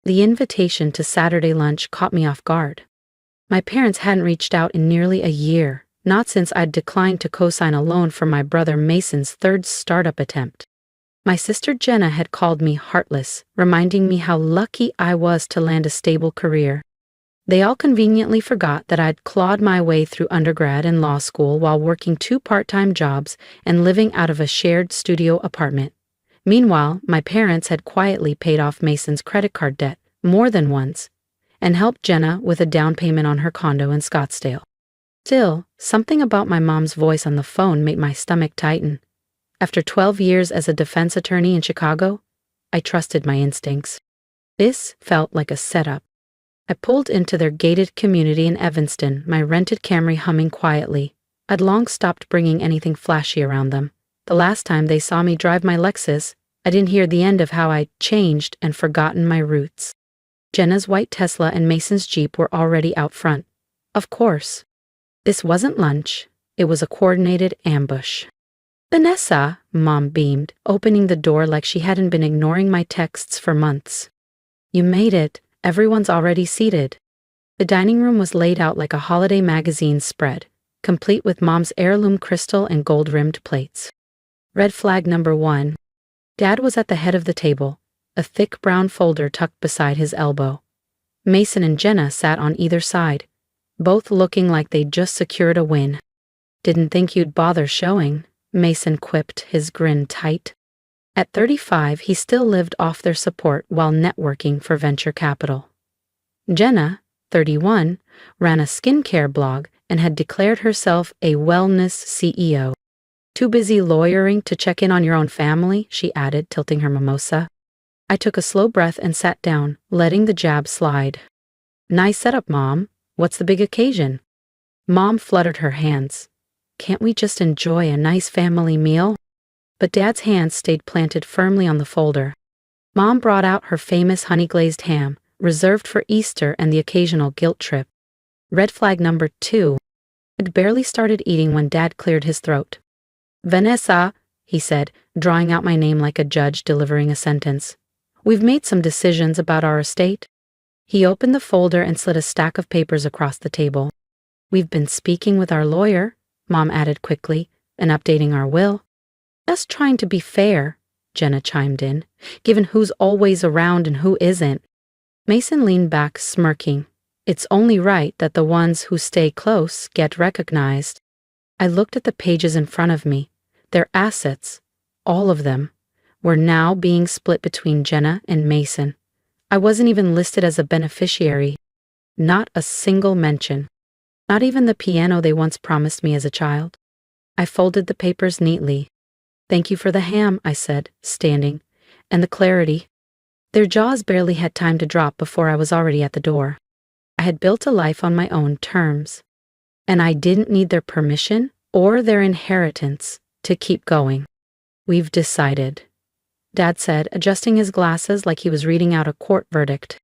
The invitation to Saturday lunch caught me off guard. My parents hadn't reached out in nearly a year, not since I'd declined to co-sign a loan for my brother Mason's third startup attempt. My sister Jenna had called me heartless, reminding me how lucky I was to land a stable career. They all conveniently forgot that I'd clawed my way through undergrad and law school while working 2 part-time jobs and living out of a shared studio apartment. Meanwhile, my parents had quietly paid off Mason's credit card debt more than once and helped Jenna with a down payment on her condo in Scottsdale. Still, something about my mom's voice on the phone made my stomach tighten. After 12 years as a defense attorney in Chicago, I trusted my instincts. This felt like a setup. I pulled into their gated community in Evanston, my rented Camry humming quietly. I'd long stopped bringing anything flashy around them. The last time they saw me drive my Lexus, I didn't hear the end of how I'd changed and forgotten my roots. Jenna's white Tesla and Mason's Jeep were already out front. Of course. This wasn't lunch, it was a coordinated ambush. "Vanessa," Mom beamed, opening the door like she hadn't been ignoring my texts for months. "You made it. Everyone's already seated." The dining room was laid out like a holiday magazine spread, complete with Mom's heirloom crystal and gold-rimmed plates. Red flag number 1. Dad was at the head of the table, a thick brown folder tucked beside his elbow. Mason and Jenna sat on either side, both looking like they'd just secured a win. "Didn't think you'd bother showing," Mason quipped, his grin tight. At 35, he still lived off their support while networking for venture capital. Jenna, 31, ran a skincare blog and had declared herself a wellness CEO. "Too busy lawyering to check in on your own family," she added, tilting her mimosa. I took a slow breath and sat down, letting the jab slide. "Nice setup, Mom. What's the big occasion?" Mom fluttered her hands. "Can't we just enjoy a nice family meal?" But Dad's hands stayed planted firmly on the folder. Mom brought out her famous honey-glazed ham, reserved for Easter and the occasional guilt trip. Red flag number 2. I'd barely started eating when Dad cleared his throat. "Vanessa," he said, drawing out my name like a judge delivering a sentence. "We've made some decisions about our estate." He opened the folder and slid a stack of papers across the table. "We've been speaking with our lawyer," Mom added quickly, "and updating our will." "Just trying to be fair," Jenna chimed in, "given who's always around and who isn't." Mason leaned back, smirking. "It's only right that the ones who stay close get recognized." I looked at the pages in front of me. Their assets, all of them, were now being split between Jenna and Mason. I wasn't even listed as a beneficiary. Not a single mention. Not even the piano they once promised me as a child. I folded the papers neatly. "Thank you for the ham," I said, standing, "and the clarity." Their jaws barely had time to drop before I was already at the door. I had built a life on my own terms, and I didn't need their permission or their inheritance to keep going. "We've decided," Dad said, adjusting his glasses like he was reading out a court verdict.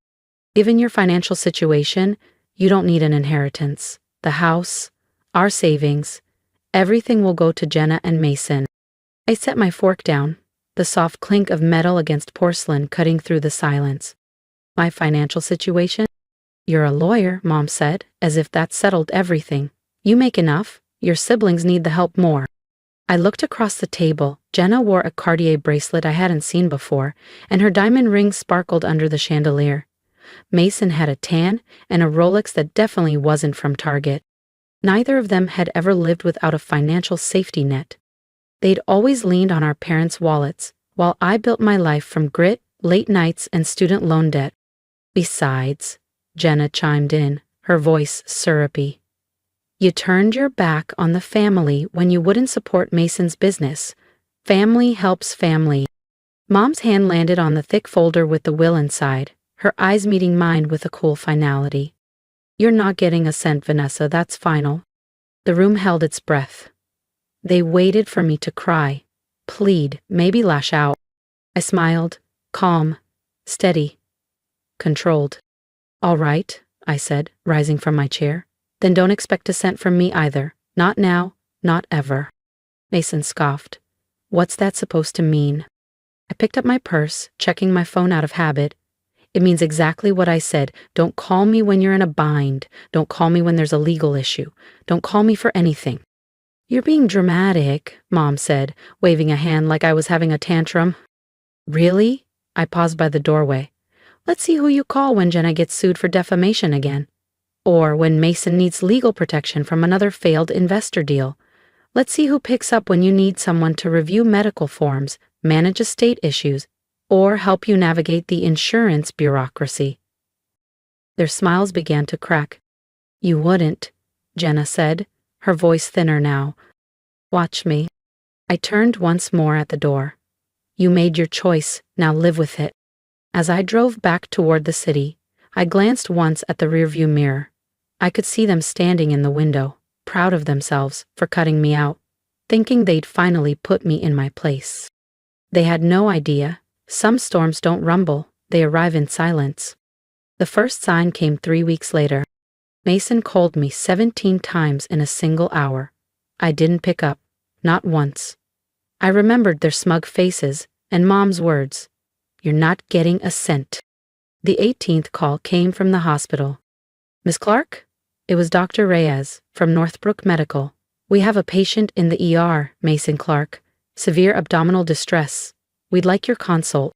"Given your financial situation, you don't need an inheritance. The house, our savings, everything will go to Jenna and Mason." I set my fork down, the soft clink of metal against porcelain cutting through the silence. "My financial situation?" "You're a lawyer," Mom said, as if that settled everything. "You make enough. Your siblings need the help more." I looked across the table. Jenna wore a Cartier bracelet I hadn't seen before, and her diamond ring sparkled under the chandelier. Mason had a tan and a Rolex that definitely wasn't from Target. Neither of them had ever lived without a financial safety net. They'd always leaned on our parents' wallets, while I built my life from grit, late nights, and student loan debt. "Besides," Jenna chimed in, her voice syrupy, "you turned your back on the family when you wouldn't support Mason's business. Family helps family." Mom's hand landed on the thick folder with the will inside, her eyes meeting mine with a cool finality. "You're not getting a cent, Vanessa, that's final." The room held its breath. They waited for me to cry, plead, maybe lash out. I smiled, calm, steady, controlled. "All right," I said, rising from my chair. "Then don't expect a cent from me either. Not now, not ever." Mason scoffed. "What's that supposed to mean?" I picked up my purse, checking my phone out of habit. It means exactly what I said. Don't call me when you're in a bind. Don't call me when there's a legal issue. Don't call me for anything. You're being dramatic, Mom said, waving a hand like I was having a tantrum. Really? I paused by the doorway. Let's see who you call when Jenna gets sued for defamation again. Or when Mason needs legal protection from another failed investor deal. Let's see who picks up when you need someone to review medical forms, manage estate issues, or help you navigate the insurance bureaucracy. Their smiles began to crack. You wouldn't, Jenna said, her voice thinner now. Watch me. I turned once more at the door. You made your choice, now live with it. As I drove back toward the city, I glanced once at the rearview mirror. I could see them standing in the window, proud of themselves for cutting me out, thinking they'd finally put me in my place. They had no idea. Some storms don't rumble, they arrive in silence. The first sign came 3 weeks later. Mason called me 17 times in a single hour. I didn't pick up, not once. I remembered their smug faces and Mom's words, "You're not getting a cent." The 18th call came from the hospital. Miss Clark? It was Dr. Reyes from Northbrook Medical. We have a patient in the ER, Mason Clark. Severe abdominal distress. We'd like your consult.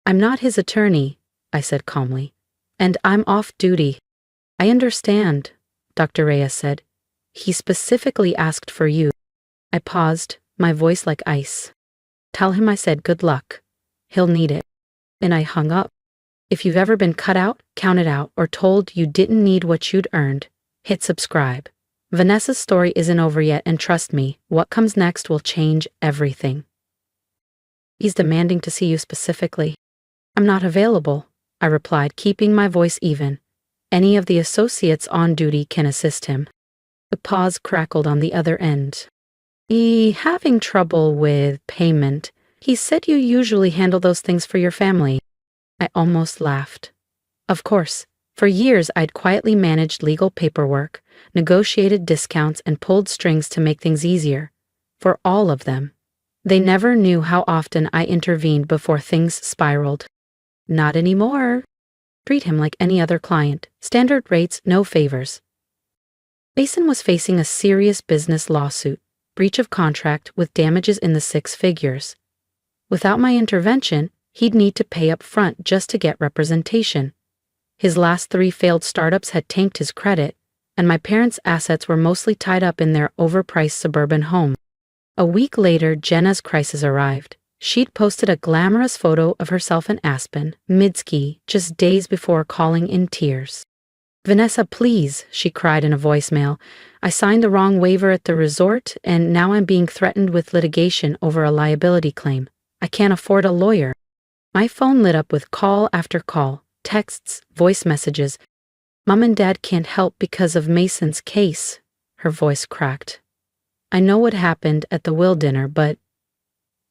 I'm not his attorney, I said calmly. And I'm off duty. I understand, Dr. Reyes said. He specifically asked for you. I paused, my voice like ice. Tell him I said good luck. He'll need it. And I hung up. If you've ever been cut out, counted out, or told you didn't need what you'd earned, hit subscribe. Vanessa's story isn't over yet, and trust me, what comes next will change everything. He's demanding to see you specifically. I'm not available, I replied, keeping my voice even. Any of the associates on duty can assist him. A pause crackled on the other end. Having trouble with payment. He said you usually handle those things for your family. I almost laughed. Of course, for years I'd quietly managed legal paperwork, negotiated discounts, and pulled strings to make things easier. For all of them. They never knew how often I intervened before things spiraled. Not anymore. Treat him like any other client. Standard rates, no favors. Mason was facing a serious business lawsuit, breach of contract with damages in the 6 figures. Without my intervention, he'd need to pay up front just to get representation. His last 3 failed startups had tanked his credit, and my parents' assets were mostly tied up in their overpriced suburban home. A week later, Jenna's crisis arrived. She'd posted a glamorous photo of herself in Aspen, mid-ski, just days before calling in tears. Vanessa, please, she cried in a voicemail. I signed the wrong waiver at the resort, and now I'm being threatened with litigation over a liability claim. I can't afford a lawyer. My phone lit up with call after call, texts, voice messages. Mom and Dad can't help because of Mason's case. Her voice cracked. I know what happened at the will dinner, but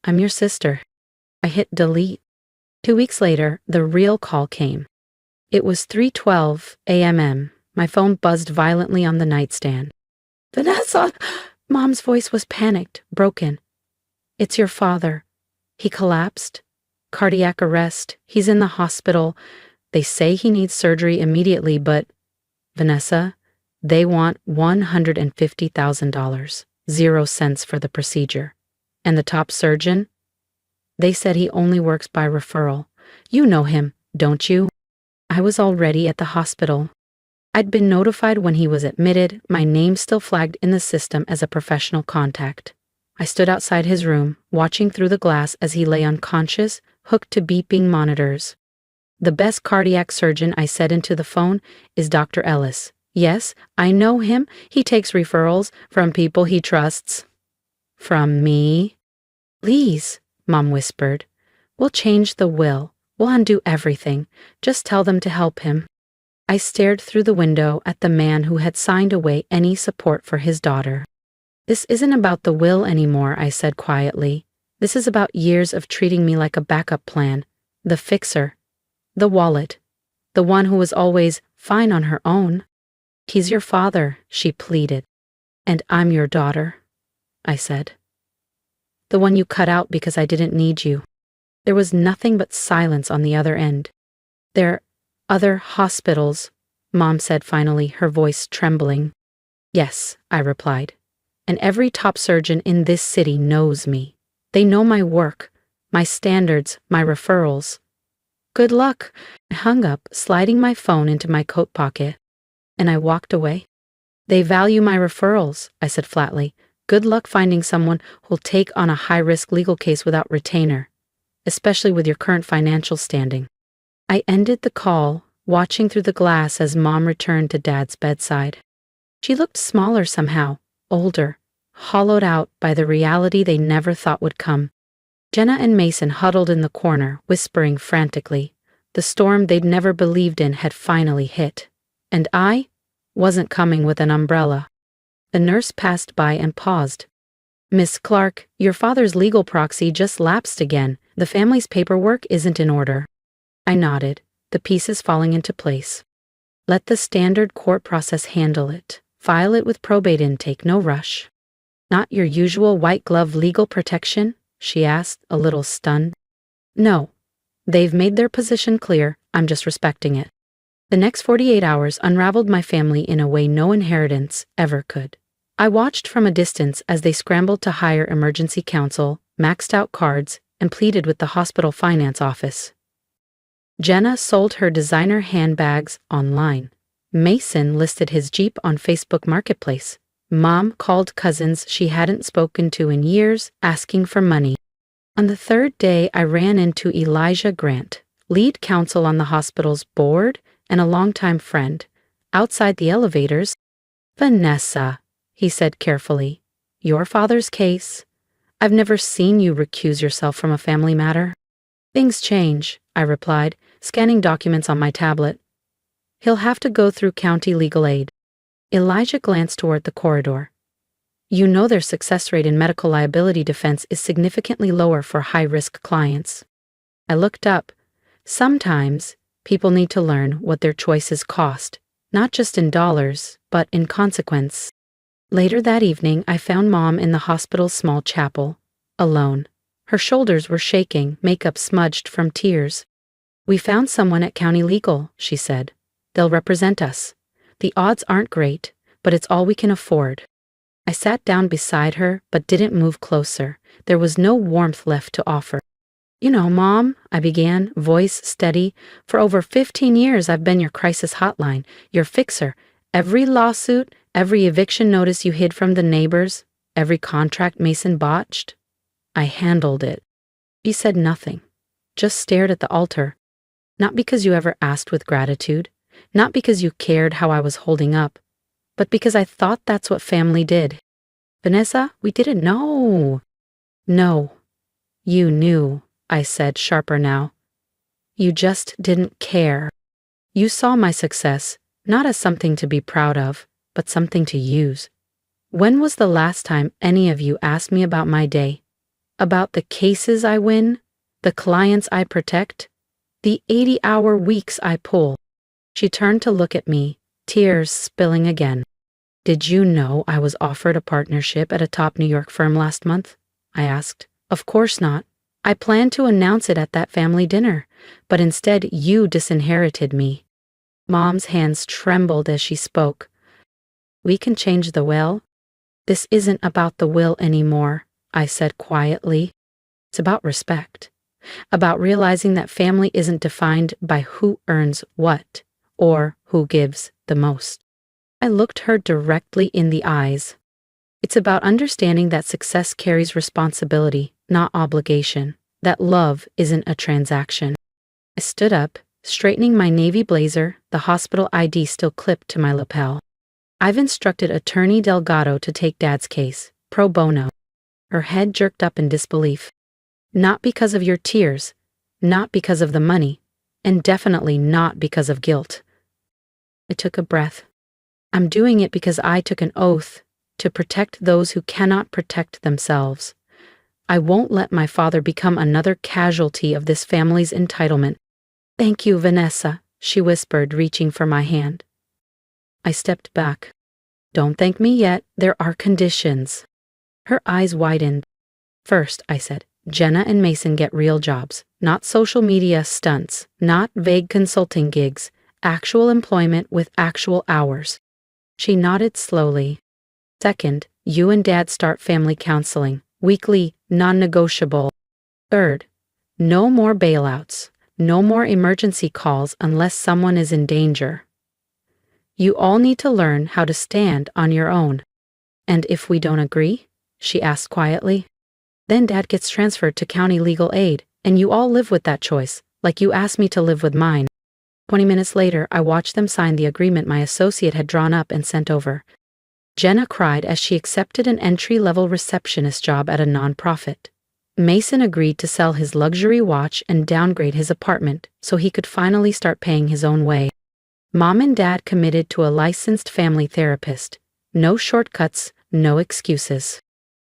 I'm your sister. I hit delete. 2 weeks later, the real call came. It was 3:12 a.m. My phone buzzed violently on the nightstand. Vanessa! Mom's voice was panicked, broken. It's your father. He collapsed. Cardiac arrest. He's in the hospital. They say he needs surgery immediately, but Vanessa, they want $150,000. 0 cents for the procedure. And the top surgeon? They said he only works by referral. You know him, don't you? I was already at the hospital. I'd been notified when he was admitted, my name still flagged in the system as a professional contact. I stood outside his room, watching through the glass as he lay unconscious, hooked to beeping monitors. The best cardiac surgeon, I said into the phone, is Dr. Ellis. Yes, I know him. He takes referrals from people he trusts. From me? Please, Mom whispered. We'll change the will. We'll undo everything. Just tell them to help him. I stared through the window at the man who had signed away any support for his daughter. This isn't about the will anymore, I said quietly. This is about years of treating me like a backup plan. The fixer. The wallet. The one who was always fine on her own. He's your father, she pleaded. And I'm your daughter, I said. The one you cut out because I didn't need you. There was nothing but silence on the other end. There Other hospitals, Mom said finally, her voice trembling. Yes, I replied. And every top surgeon in this city knows me. They know my work, my standards, my referrals. Good luck. I hung up, sliding my phone into my coat pocket. And I walked away. They value my referrals, I said flatly. Good luck finding someone who'll take on a high-risk legal case without retainer, especially with your current financial standing. I ended the call, watching through the glass as Mom returned to Dad's bedside. She looked smaller somehow, older, hollowed out by the reality they never thought would come. Jenna and Mason huddled in the corner, whispering frantically. The storm they'd never believed in had finally hit. And I wasn't coming with an umbrella. The nurse passed by and paused. Miss Clark, your father's legal proxy just lapsed again. The family's paperwork isn't in order. I nodded, the pieces falling into place. Let the standard court process handle it. File it with probate intake, no rush. Not your usual white-glove legal protection? She asked, a little stunned. No. They've made their position clear, I'm just respecting it. The next 48 hours unraveled my family in a way no inheritance ever could. I watched from a distance as they scrambled to hire emergency counsel, maxed out cards, and pleaded with the hospital finance office. Jenna sold her designer handbags online. Mason listed his Jeep on Facebook Marketplace. Mom called cousins she hadn't spoken to in years, asking for money. On the third day, I ran into Elijah Grant, lead counsel on the hospital's board and a longtime friend. Outside the elevators, Vanessa, he said carefully, your father's case. I've never seen you recuse yourself from a family matter. Things change, I replied, scanning documents on my tablet. He'll have to go through county legal aid. Elijah glanced toward the corridor. You know their success rate in medical liability defense is significantly lower for high-risk clients. I looked up. Sometimes, people need to learn what their choices cost, not just in dollars, but in consequence. Later that evening, I found Mom in the hospital's small chapel, alone. Her shoulders were shaking, makeup smudged from tears. We found someone at County Legal, she said. They'll represent us. The odds aren't great, but it's all we can afford. I sat down beside her, but didn't move closer. There was no warmth left to offer. You know, Mom, I began, voice steady. For over 15 years, I've been your crisis hotline, your fixer. Every lawsuit, every eviction notice you hid from the neighbors, every contract Mason botched. I handled it. She said nothing, just stared at the altar. Not because you ever asked with gratitude, not because you cared how I was holding up, but because I thought that's what family did. Vanessa, we didn't know. No, you knew, I said, sharper now. You just didn't care. You saw my success, not as something to be proud of, but something to use. When was the last time any of you asked me about my day? About the cases I win? The clients I protect? The 80-hour weeks I pull? She turned to look at me, tears spilling again. Did you know I was offered a partnership at a top New York firm last month? I asked. Of course not. I planned to announce it at that family dinner, but instead you disinherited me. Mom's hands trembled as she spoke. We can change the will. This isn't about the will anymore, I said quietly. It's about respect. About realizing that family isn't defined by who earns what, or who gives the most. I looked her directly in the eyes. It's about understanding that success carries responsibility, not obligation, that love isn't a transaction. I stood up, straightening my navy blazer, the hospital ID still clipped to my lapel. I've instructed Attorney Delgado to take Dad's case, pro bono. Her head jerked up in disbelief. Not because of your tears, not because of the money, and definitely not because of guilt. I took a breath. I'm doing it because I took an oath to protect those who cannot protect themselves. I won't let my father become another casualty of this family's entitlement. Thank you, Vanessa, she whispered, reaching for my hand. I stepped back. Don't thank me yet, there are conditions. Her eyes widened. First, I said, Jenna and Mason get real jobs, not social media stunts, not vague consulting gigs. actual employment with actual hours. She nodded slowly. Second, you and Dad start family counseling, weekly, non-negotiable. Third, no more bailouts, no more emergency calls unless someone is in danger. You all need to learn how to stand on your own. And if we don't agree? She asked quietly. Then Dad gets transferred to county legal aid, and you all live with that choice, like you asked me to live with mine. 20 minutes later, I watched them sign the agreement my associate had drawn up and sent over. Jenna cried as she accepted an entry-level receptionist job at a nonprofit. Mason agreed to sell his luxury watch and downgrade his apartment so he could finally start paying his own way. Mom and Dad committed to a licensed family therapist. No shortcuts, no excuses.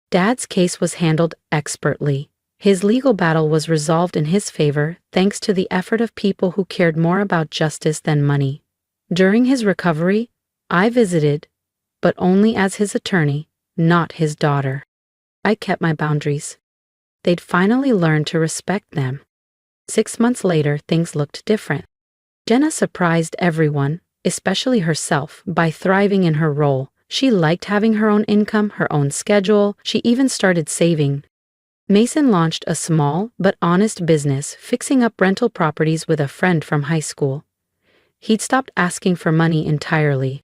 Dad's case was handled expertly. His legal battle was resolved in his favor thanks to the effort of people who cared more about justice than money. During his recovery, I visited, but only as his attorney, not his daughter. I kept my boundaries. They'd finally learned to respect them. 6 months later, things looked different. Jenna surprised everyone, especially herself, by thriving in her role. She liked having her own income, her own schedule. She even started saving. Mason launched a small but honest business fixing up rental properties with a friend from high school. He'd stopped asking for money entirely.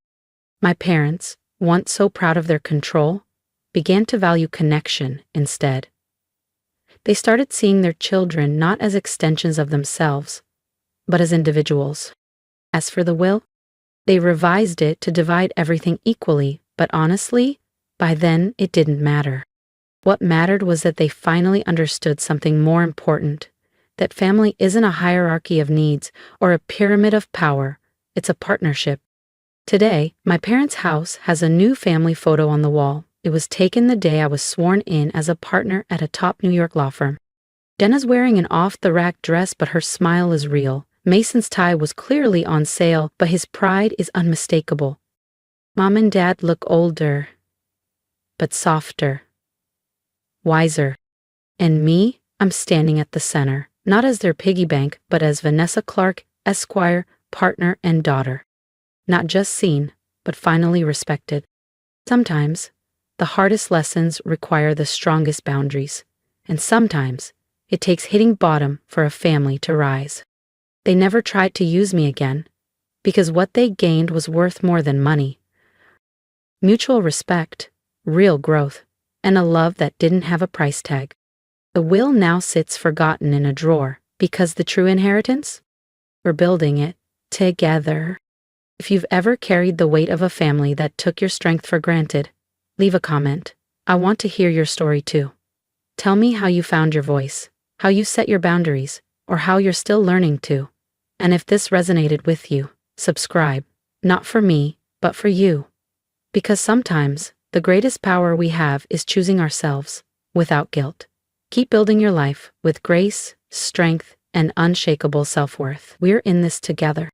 My parents, once so proud of their control, began to value connection instead. They started seeing their children not as extensions of themselves, but as individuals. As for the will, they revised it to divide everything equally, but honestly, by then it didn't matter. What mattered was that they finally understood something more important, that family isn't a hierarchy of needs or a pyramid of power, it's a partnership. Today, my parents' house has a new family photo on the wall. It was taken the day I was sworn in as a partner at a top New York law firm. Jenna's wearing an off-the-rack dress, but her smile is real. Mason's tie was clearly on sale, but his pride is unmistakable. Mom and Dad look older, but softer, wiser. And me, I'm standing at the center, not as their piggy bank, but as Vanessa Clark, Esquire, partner and daughter. Not just seen, but finally respected. Sometimes, the hardest lessons require the strongest boundaries, and sometimes it takes hitting bottom for a family to rise. They never tried to use me again, because what they gained was worth more than money. Mutual respect, real growth, and a love that didn't have a price tag. The will now sits forgotten in a drawer, because the true inheritance? We're building it together. If you've ever carried the weight of a family that took your strength for granted, leave a comment. I want to hear your story too. Tell me how you found your voice, how you set your boundaries, or how you're still learning to. And if this resonated with you, subscribe, not for me, but for you. Because sometimes, the greatest power we have is choosing ourselves, without guilt. Keep building your life with grace, strength, and unshakable self-worth. We're in this together.